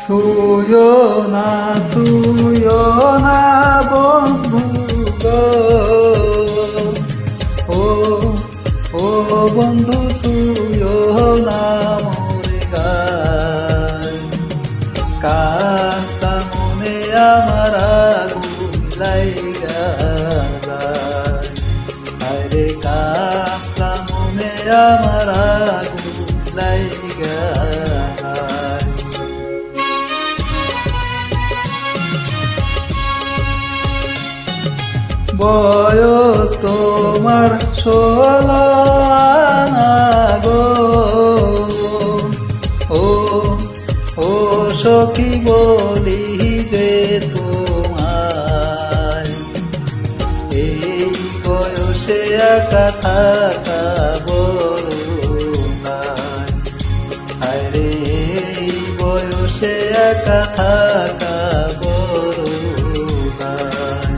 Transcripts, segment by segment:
ছুঁয়ো না বন্ধু গো, ও ও বন্ধু ছুঁয়ো না মোরে গায়, কাঁচা মনে আমার আগুন লাইগা যায়, আরে কাঁচা মনে আমার আগুন লাইগা যায়। বয়স তোমার 16 আনা গো, ও ও সখী বলি যে তোমায়, এই বয়সে একা থাকা বড় নাই, আরে এই বয়সে একা থাকা বড় নাই।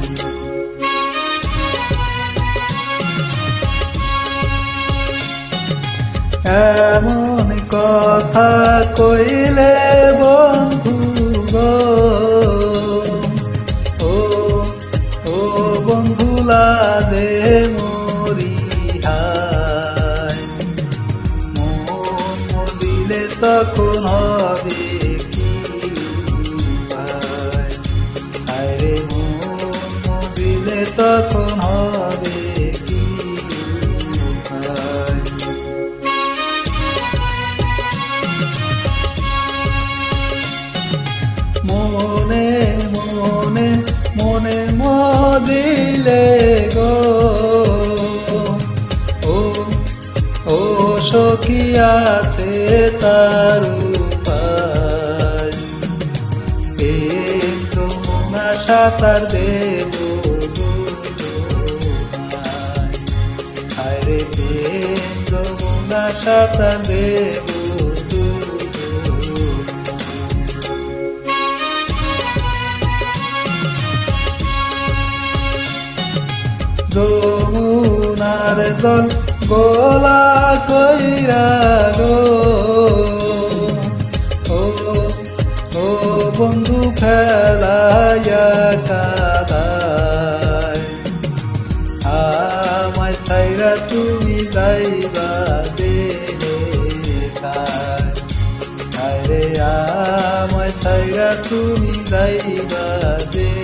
এমন কথা কইলে বন্ধু গো, ও ও বন্ধু লাদে মরি হায়, মন দিলে তখন হবে কি উপায়, আরে মন দিলে তখন হবে কি উপায়। মনে মনে মনে মদিলে গো, ও ও সখী আছে তার উপায়, প্রেম যমুনা সাঁতার দেব তোমায়, আরে প্রেম যমুনা সাঁতার দেব। যমুনার জল গোলা কইরা গো, ও ও বন্ধু ফেলাইয়া কাদায়, আমায় ছাইরা তুমি যাইবা দেখায়, আরে আমায় ছাইরা তুমি যাইবা দেখায়।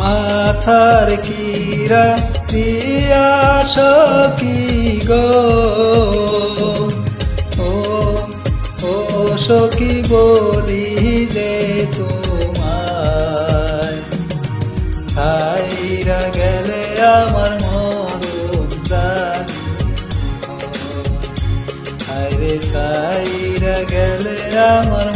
মাথার কিরা দিয়া সখী গো, ও ও সখী বলি যে তোমায়, ছাইরা গেলে আমার মরণ জানি, আরে ছাইরা গেলে আমার